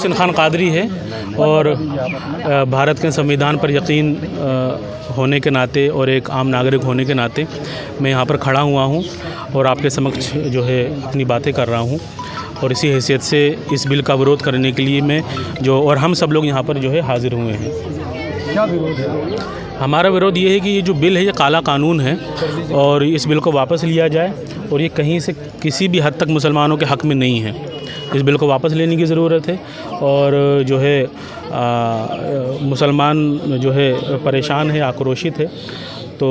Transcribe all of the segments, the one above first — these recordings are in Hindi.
मोहसिन खान कादरी है और भारत के संविधान पर यकीन होने के नाते और एक आम नागरिक होने के नाते मैं यहाँ पर खड़ा हुआ हूँ और आपके समक्ष जो है अपनी बातें कर रहा हूँ। और इसी हैसियत से इस बिल का विरोध करने के लिए मैं और हम सब लोग यहाँ पर जो है हाज़िर हुए हैं। क्या विरोध है? हमारा विरोध ये है कि ये जो बिल है ये काला कानून है और इस बिल को वापस लिया जाए और ये कहीं से किसी भी हद तक मुसलमानों के हक़ में नहीं है। इस बिल को वापस लेने की ज़रूरत है और जो है मुसलमान जो है परेशान है, आक्रोशित है, तो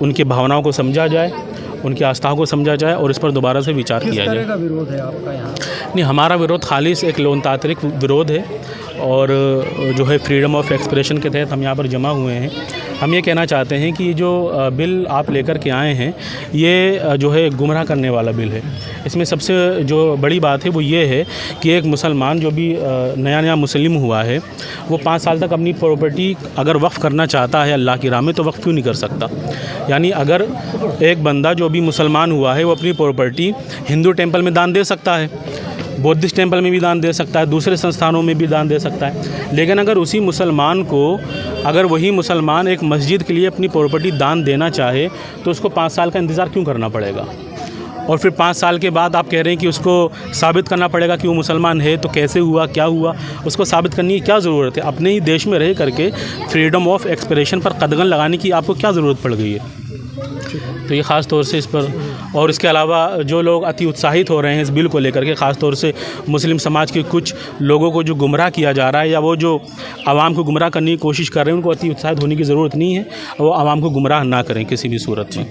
उनकी भावनाओं को समझा जाए, उनकी आस्थाओं को समझा जाए और इस पर दोबारा से विचार किया जाए। किस तरह का विरोध है आपका यहाँ? नहीं, हमारा विरोध खालिस एक लोकतांत्रिक विरोध है और जो है फ्रीडम ऑफ एक्सप्रेशन के तहत हम यहाँ पर जमा हुए हैं। हम ये कहना चाहते हैं कि जो बिल आप लेकर के आए हैं ये जो है गुमराह करने वाला बिल है। इसमें सबसे जो बड़ी बात है वो ये है कि एक मुसलमान जो भी नया मुस्लिम हुआ है वो 5 साल तक अपनी प्रॉपर्टी अगर वक्फ़ करना चाहता है अल्लाह की राह में तो वक्फ़ क्यों नहीं कर सकता। यानी अगर एक बंदा जो भी मुसलमान हुआ है वो अपनी प्रॉपर्टी हिंदू टेंपल में दान दे सकता है, बौद्धिस्ट टेंपल में भी दान दे सकता है, दूसरे संस्थानों में भी दान दे सकता है, लेकिन अगर उसी मुसलमान को अगर वही मुसलमान एक मस्जिद के लिए अपनी प्रॉपर्टी दान देना चाहे तो उसको 5 साल का इंतज़ार क्यों करना पड़ेगा। और फिर 5 साल के बाद आप कह रहे हैं कि उसको साबित करना पड़ेगा कि वो मुसलमान है, तो कैसे हुआ, क्या हुआ, उसको साबित करने की क्या ज़रूरत है। अपने ही देश में रह करके फ्रीडम ऑफ एक्सप्रेशन पर कदगन लगाने की आपको क्या ज़रूरत पड़ गई है। तो ये ख़ास तौर से इस पर और इसके अलावा जो लोग अति उत्साहित हो रहे हैं इस बिल को लेकर के, ख़ास तौर से मुस्लिम समाज के कुछ लोगों को जो गुमराह किया जा रहा है या वो जो आवाम को गुमराह करने की कोशिश कर रहे हैं, उनको अति उत्साहित होने की ज़रूरत नहीं है। वो आवाम को गुमराह ना करें किसी भी सूरत में।